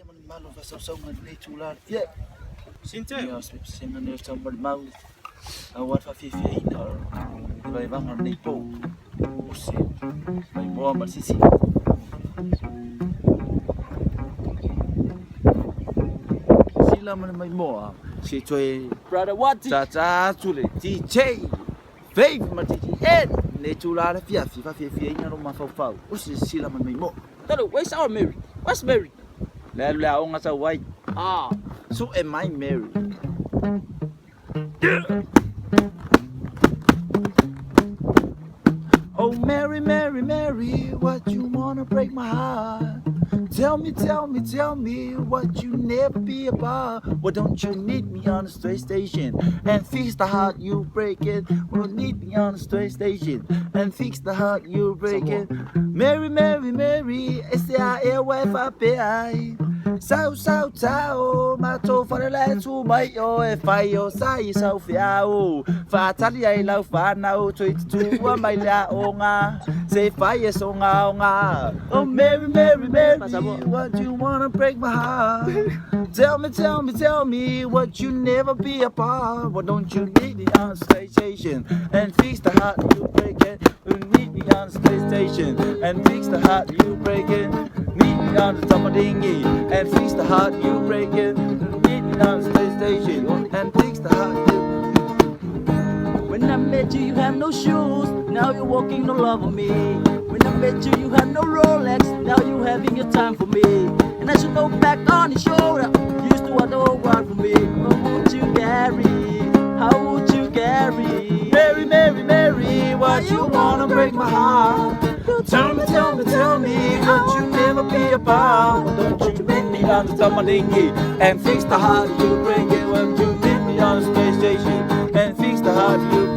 man malu fa sau man le chula ye Sinte. ya sen ne sau man mau awat fa fi ina vai va ngar nei po usi vai mo ma sisi sila man mai mo si choi Brother what? cha chu le ti che vei ma ti en ne chula le fi ina no ma fa usi sila man mai mo Where's our Mary? Where's Mary? la nga sa white. Ah. So am I married? Oh Mary, Mary, Mary, what you wanna break my heart? Tell me what you never be about. Well, don't you need me on the space station and fix the heart you break it? Well, need me on the space station and fix the heart you break it. Mary, Mary, Mary, S-A-I-L-Y-F-I-P-I. Sao, mato for the to my yo sai sao fiao. Fatali I love fanao to my la onga. Say fire songa. Oh Mary, Mary, Mary, what you wanna break my heart? Tell me what you never be apart. Well, don't you need me on the station and fix the heart you break it? You need me on the space station and fix the heart you break it. Need me on the top of dinghy and fix the heart you break it. Need me on the space station and fix the heart you. When I met you, you had no shoes. Now you're walking all over me. When I met you, you had no Rolex. Now you're having your time for me. And I should go back on your shoulder. You used to want the whole world for me. How would you carry? How would you carry? Mary, Mary, Mary, why you wanna break my heart? Tell me what you never be about. Well, don't you meet me on the top of dinghy and fix the heart you break it? Well, you meet me on the space station and fix the heart you